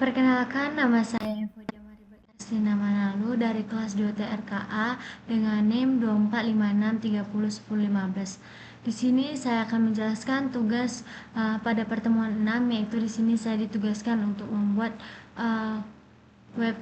Perkenalkan, nama saya Evo Jamari Berkastina Manalu dari kelas 2 TRKA dengan NIM 2456301015. Di sini saya akan menjelaskan tugas pada pertemuan 6, yaitu di sini saya ditugaskan untuk membuat web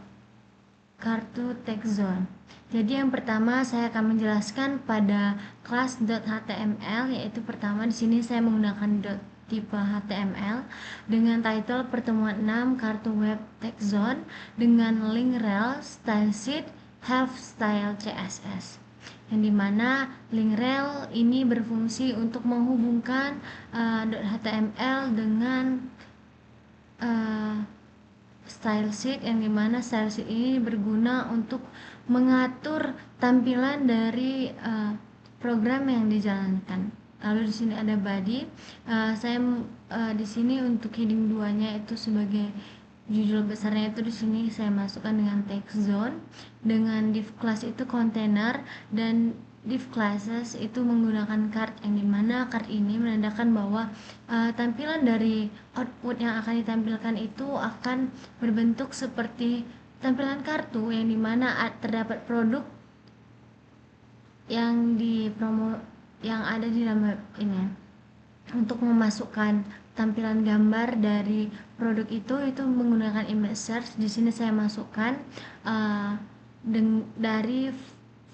kartu text zone. Jadi yang pertama saya akan menjelaskan pada class.html, yaitu pertama di sini saya menggunakan tipe HTML dengan title pertemuan 6 kartu web text zone dengan link rel style sheet have style CSS, yang dimana link rel ini berfungsi untuk menghubungkan .html dengan style sheet, yang dimana style sheet ini berguna untuk mengatur tampilan dari program yang dijalankan. Lalu di sini ada body. Saya di sini untuk heading 2-nya itu sebagai judul besarnya itu di sini saya masukkan dengan text zone, dengan div class itu container, dan div classes itu menggunakan card, yang dimana card ini menandakan bahwa tampilan dari output yang akan ditampilkan itu akan berbentuk seperti tampilan kartu, yang dimana terdapat produk yang yang ada di dalam web ini. Untuk memasukkan tampilan gambar dari produk itu menggunakan image search. Di sini saya masukkan dari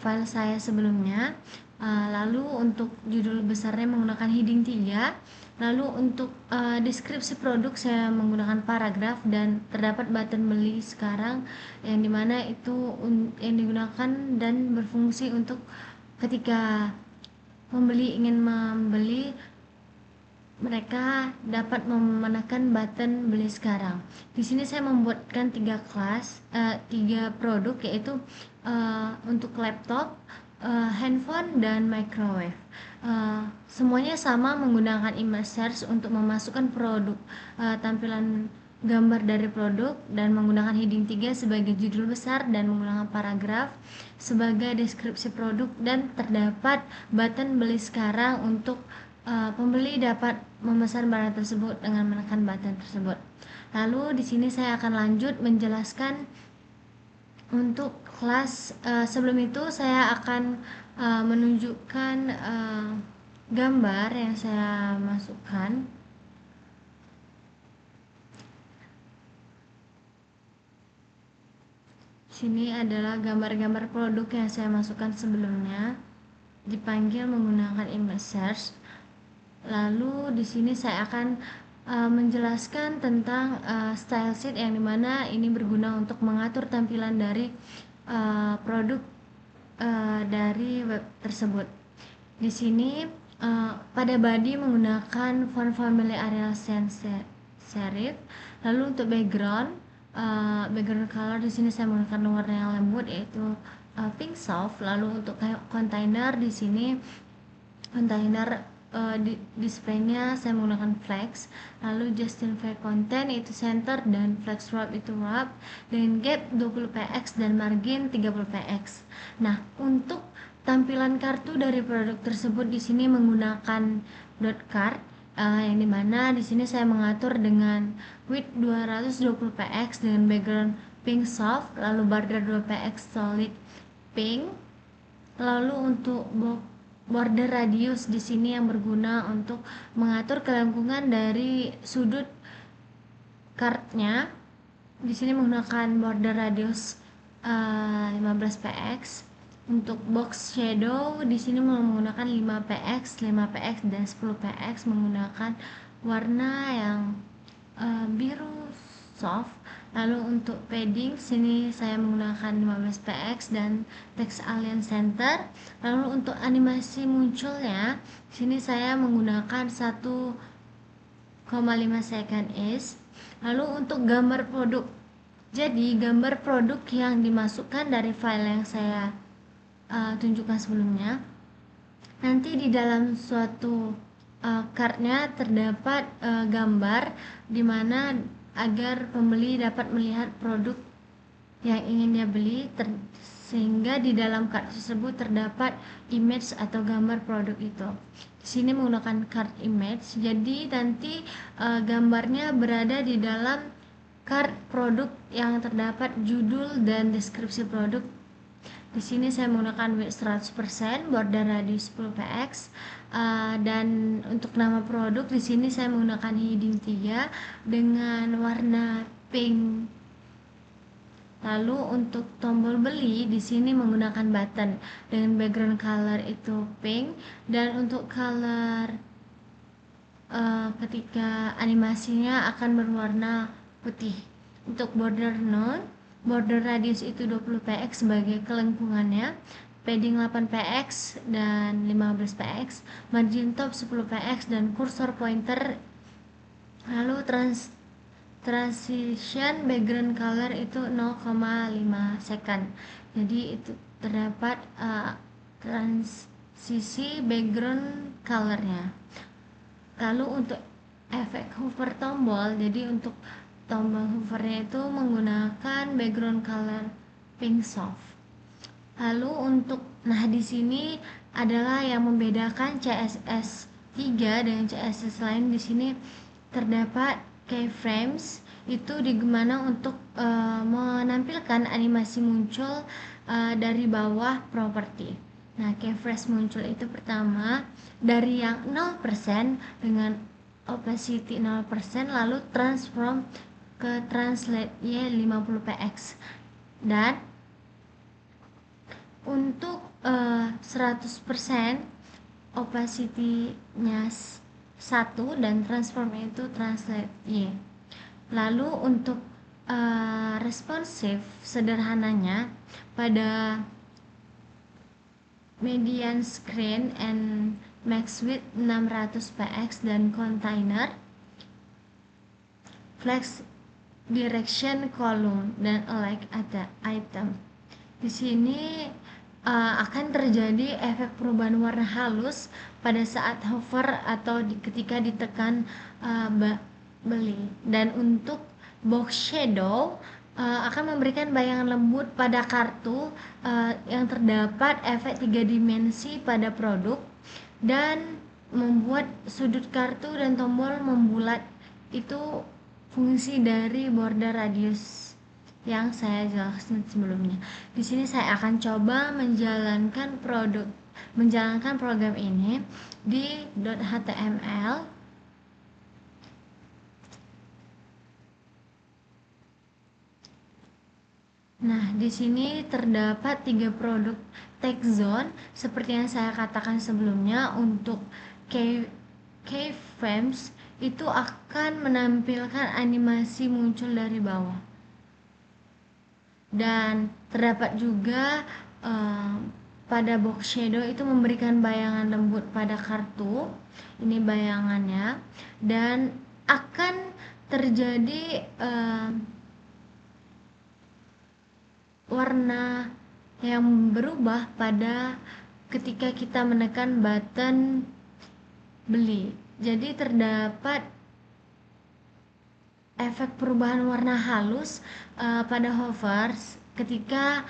file saya sebelumnya. Lalu untuk judul besarnya menggunakan heading 3. Lalu untuk deskripsi produk saya menggunakan paragraf, dan terdapat button beli sekarang, yang dimana itu yang digunakan dan berfungsi untuk ketika pembeli ingin membeli, mereka dapat menekan button beli sekarang. Di sini saya membuatkan tiga produk, yaitu untuk laptop, handphone, dan microwave. Semuanya sama menggunakan image search untuk memasukkan produk, tampilan gambar dari produk, dan menggunakan heading 3 sebagai judul besar, dan menggunakan paragraf sebagai deskripsi produk, dan terdapat button beli sekarang untuk pembeli dapat memesan barang tersebut dengan menekan button tersebut. Lalu di sini saya akan lanjut menjelaskan untuk kelas. Sebelum itu saya akan menunjukkan gambar yang saya masukkan. Sini adalah gambar-gambar produk yang saya masukkan sebelumnya, dipanggil menggunakan image search. Lalu di sini saya akan menjelaskan tentang style sheet, yang dimana ini berguna untuk mengatur tampilan dari produk dari web tersebut. Di sini pada body menggunakan font family Arial sans serif. Lalu untuk background color di sini saya menggunakan warna yang lembut, yaitu pink soft. Lalu untuk container di sini container displaynya saya menggunakan flex. Lalu justify content itu center, dan flex wrap itu wrap, dengan gap 20px dan margin 30px. Nah, untuk tampilan kartu dari produk tersebut di sini menggunakan dot card, yang dimana di sini saya mengatur dengan width 220px dengan background pink soft, lalu border 2px solid pink. Lalu untuk border radius di sini yang berguna untuk mengatur kelengkungan dari sudut cardnya. Di sini menggunakan border radius 15px. Untuk box shadow di sini menggunakan 5px, 5px, dan 10px menggunakan warna yang biru soft. Lalu untuk padding sini saya menggunakan 15px dan text alien center. Lalu untuk animasi munculnya sini saya menggunakan 1,5 second is. Lalu untuk gambar produk, jadi gambar produk yang dimasukkan dari file yang saya tunjukkan sebelumnya, nanti di dalam suatu cardnya terdapat gambar, dimana agar pembeli dapat melihat produk yang ingin dia beli, sehingga di dalam card tersebut terdapat image atau gambar produk itu. Di sini menggunakan card image, jadi nanti gambarnya berada di dalam card produk yang terdapat judul dan deskripsi produk. Di sini saya menggunakan width 100%, border radius 10 px, dan untuk nama produk di sini saya menggunakan heading 3 dengan warna pink. Lalu untuk tombol beli di sini menggunakan button dengan background color itu pink, dan untuk color ketika animasinya akan berwarna putih. Untuk border node, border radius itu 20 px sebagai kelengkungannya, padding 8 px dan 15 px, margin top 10 px, dan kursor pointer. Lalu transition background color itu 0,5 second. Jadi itu terdapat transisi background colornya. Lalu untuk efek hover tombol, jadi untuk tombol hovernya itu menggunakan background color pink soft. Lalu di sini adalah yang membedakan CSS 3 dengan CSS lain. Di sini terdapat keyframes, itu dimana untuk menampilkan animasi muncul dari bawah properti. Nah, keyframes muncul itu pertama dari yang 0% dengan opacity 0%, lalu transform ke translate Y 50 px, dan untuk 100% opacity-nya 1 dan transform itu translate Y. Lalu untuk responsif sederhananya pada median screen and max width 600 px dan container flex direction column dan alike item. Di sini akan terjadi efek perubahan warna halus pada saat hover atau ketika ditekan beli. Dan untuk box shadow akan memberikan bayangan lembut pada kartu yang terdapat efek 3 dimensi pada produk dan membuat sudut kartu dan tombol membulat. Itu fungsi dari border radius yang saya jelaskan sebelumnya. Di sini saya akan coba menjalankan program ini di .html. Nah, di sini terdapat 3 produk text zone seperti yang saya katakan sebelumnya. Untuk keyframes itu akan menampilkan animasi muncul dari bawah. Dan terdapat juga pada box shadow itu memberikan bayangan lembut pada kartu. Ini bayangannya, dan akan terjadi warna yang berubah pada ketika kita menekan button beli. Jadi terdapat efek perubahan warna halus pada hover ketika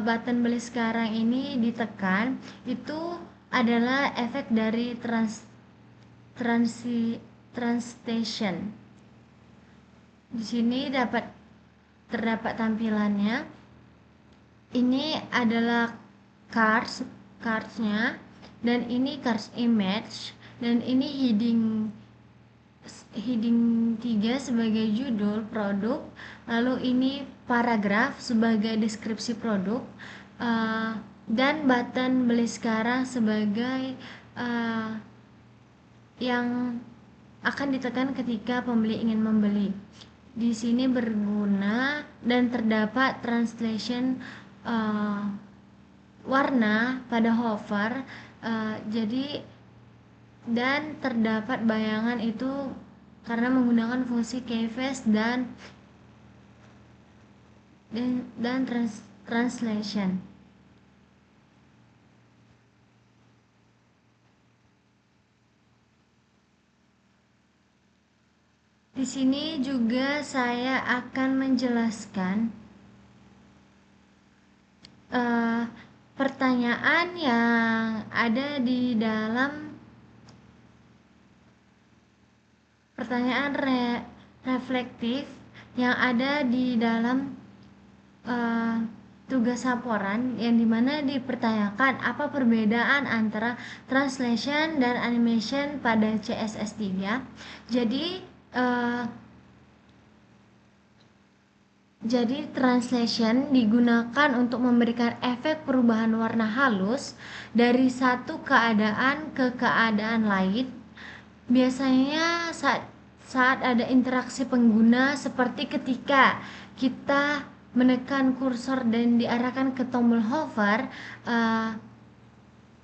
button beli sekarang ini ditekan. Itu adalah efek dari transition. Di sini terdapat tampilannya. Ini adalah cards-nya, dan ini cards image, dan ini heading 3 sebagai judul produk, lalu ini paragraf sebagai deskripsi produk, dan button beli sekarang sebagai yang akan ditekan ketika pembeli ingin membeli. Di sini berguna dan terdapat translation warna pada hover, jadi dan terdapat bayangan itu karena menggunakan fungsi keyface dan translation. Di sini juga saya akan menjelaskan pertanyaan yang ada di dalam pertanyaan reflektif yang ada di dalam tugas laporan, yang dimana dipertanyakan apa perbedaan antara translation dan animation pada CSS3. Jadi translation digunakan untuk memberikan efek perubahan warna halus dari satu keadaan ke keadaan lain. Biasanya saat ada interaksi pengguna, seperti ketika kita menekan kursor dan diarahkan ke tombol hover,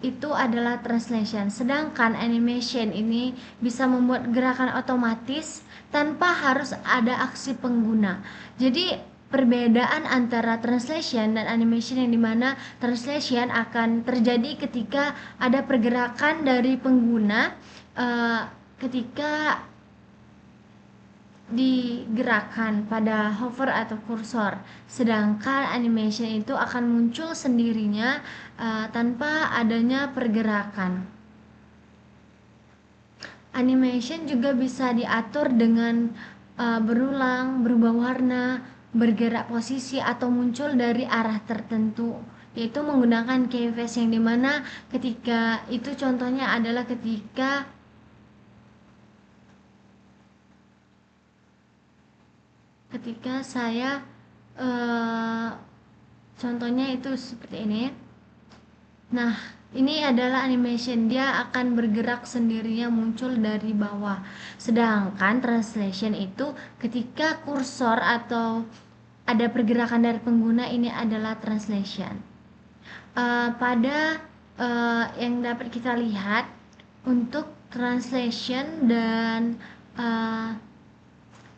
itu adalah translation. Sedangkan animation ini bisa membuat gerakan otomatis tanpa harus ada aksi pengguna. Jadi perbedaan antara translation dan animation, yang dimana translation akan terjadi ketika ada pergerakan dari pengguna ketika digerakkan pada hover atau kursor, sedangkan animation itu akan muncul sendirinya tanpa adanya pergerakan. Animation juga bisa diatur dengan berulang, berubah warna, bergerak posisi, atau muncul dari arah tertentu, yaitu menggunakan keyframes, yang dimana ketika itu contohnya adalah ketika saya contohnya itu seperti ini. Nah, ini adalah animation, dia akan bergerak sendirinya muncul dari bawah. Sedangkan translation itu ketika kursor atau ada pergerakan dari pengguna, ini adalah translation. Pada yang dapat kita lihat untuk translation dan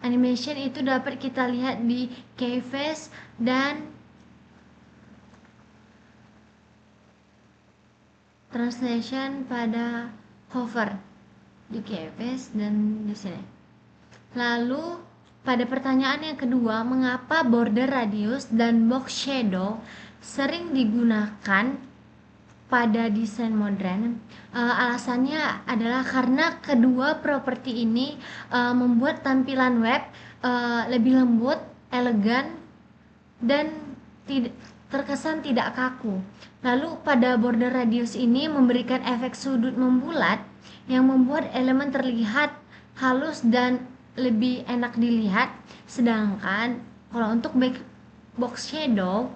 animation itu dapat kita lihat di keyframes dan translation pada hover di keyframes dan di sini. Lalu pada pertanyaan yang kedua, mengapa border radius dan box shadow sering digunakan pada desain modern? Alasannya adalah karena kedua properti ini membuat tampilan web lebih lembut, elegan, dan terkesan tidak kaku. Lalu pada border radius ini memberikan efek sudut membulat yang membuat elemen terlihat halus dan lebih enak dilihat. Sedangkan kalau untuk box shadow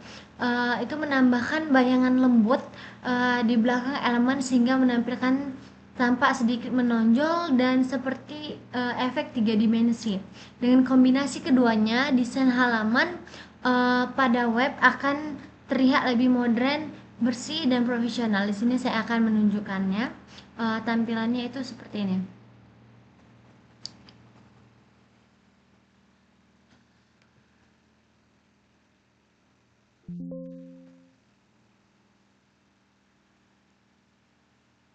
itu menambahkan bayangan lembut di belakang elemen sehingga menampilkan tampak sedikit menonjol dan seperti efek 3 dimensi. Dengan kombinasi keduanya, desain halaman pada web akan terlihat lebih modern, bersih, dan profesional. Di sini saya akan menunjukkannya. Tampilannya itu seperti ini.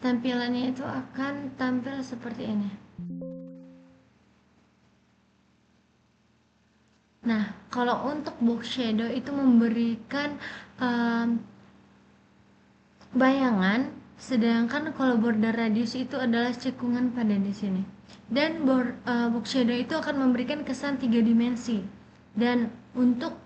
Tampilannya itu akan tampil seperti ini. Nah, kalau untuk box shadow itu memberikan bayangan, sedangkan kalau border radius itu adalah cekungan pada di sini. Dan box shadow itu akan memberikan kesan 3 dimensi. Dan untuk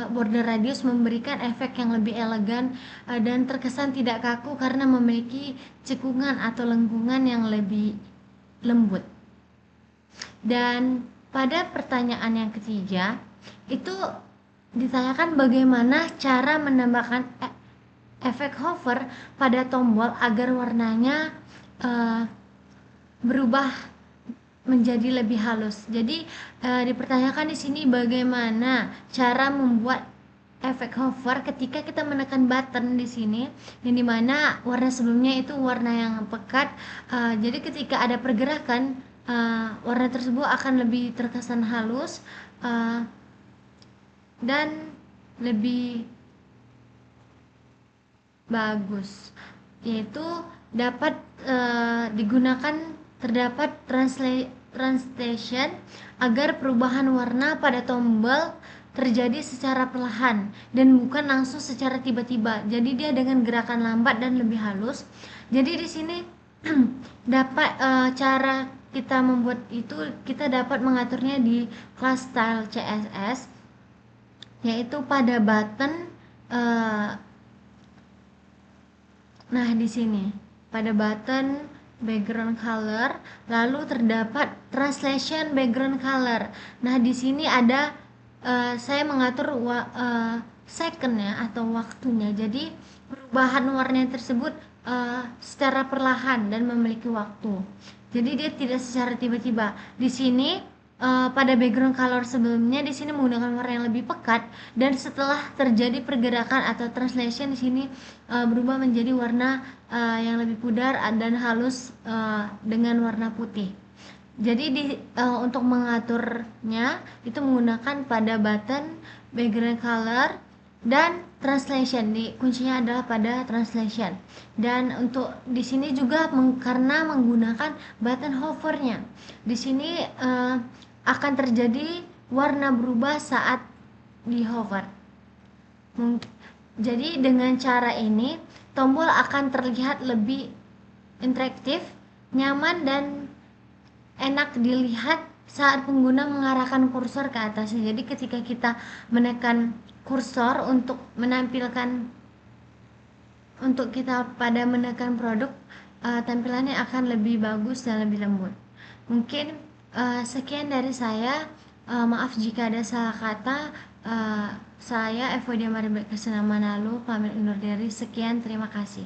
border radius memberikan efek yang lebih elegan dan terkesan tidak kaku karena memiliki cekungan atau lengkungan yang lebih lembut. Dan pada pertanyaan yang ketiga itu ditanyakan bagaimana cara menambahkan efek hover pada tombol agar warnanya berubah menjadi lebih halus. Jadi dipertanyakan di sini bagaimana cara membuat efek hover ketika kita menekan button di sini, yang dimana warna sebelumnya itu warna yang pekat. Jadi ketika ada pergerakan, warna tersebut akan lebih terkesan halus dan lebih bagus, yaitu dapat digunakan terdapat translation agar perubahan warna pada tombol terjadi secara perlahan dan bukan langsung secara tiba-tiba. Jadi dia dengan gerakan lambat dan lebih halus. Jadi di sini dapat cara kita membuat itu, kita dapat mengaturnya di kelas style CSS, yaitu pada button. eh, Nah, di sini pada button background color, lalu terdapat translation background color. Nah, di sini ada saya mengatur second-nya atau waktunya. Jadi, perubahan warna tersebut secara perlahan dan memiliki waktu. Jadi dia tidak secara tiba-tiba. Di sini pada background color sebelumnya di sini menggunakan warna yang lebih pekat, dan setelah terjadi pergerakan atau translation di sini berubah menjadi warna yang lebih pudar dan halus dengan warna putih. Jadi untuk mengaturnya itu menggunakan pada button background color dan translation. Kuncinya adalah pada translation. Dan untuk di sini juga karena menggunakan button hovernya. Di sini akan terjadi warna berubah saat di hover. Jadi dengan cara ini tombol akan terlihat lebih interaktif, nyaman, dan enak dilihat saat pengguna mengarahkan kursor ke atasnya. Jadi ketika kita menekan kursor untuk menampilkan, untuk kita pada menekan produk, tampilannya akan lebih bagus dan lebih lembut. Mungkin sekian dari saya. Maaf jika ada salah kata. Saya Evodia Maribek Kesena Manalu pamit undur diri. Sekian, terima kasih.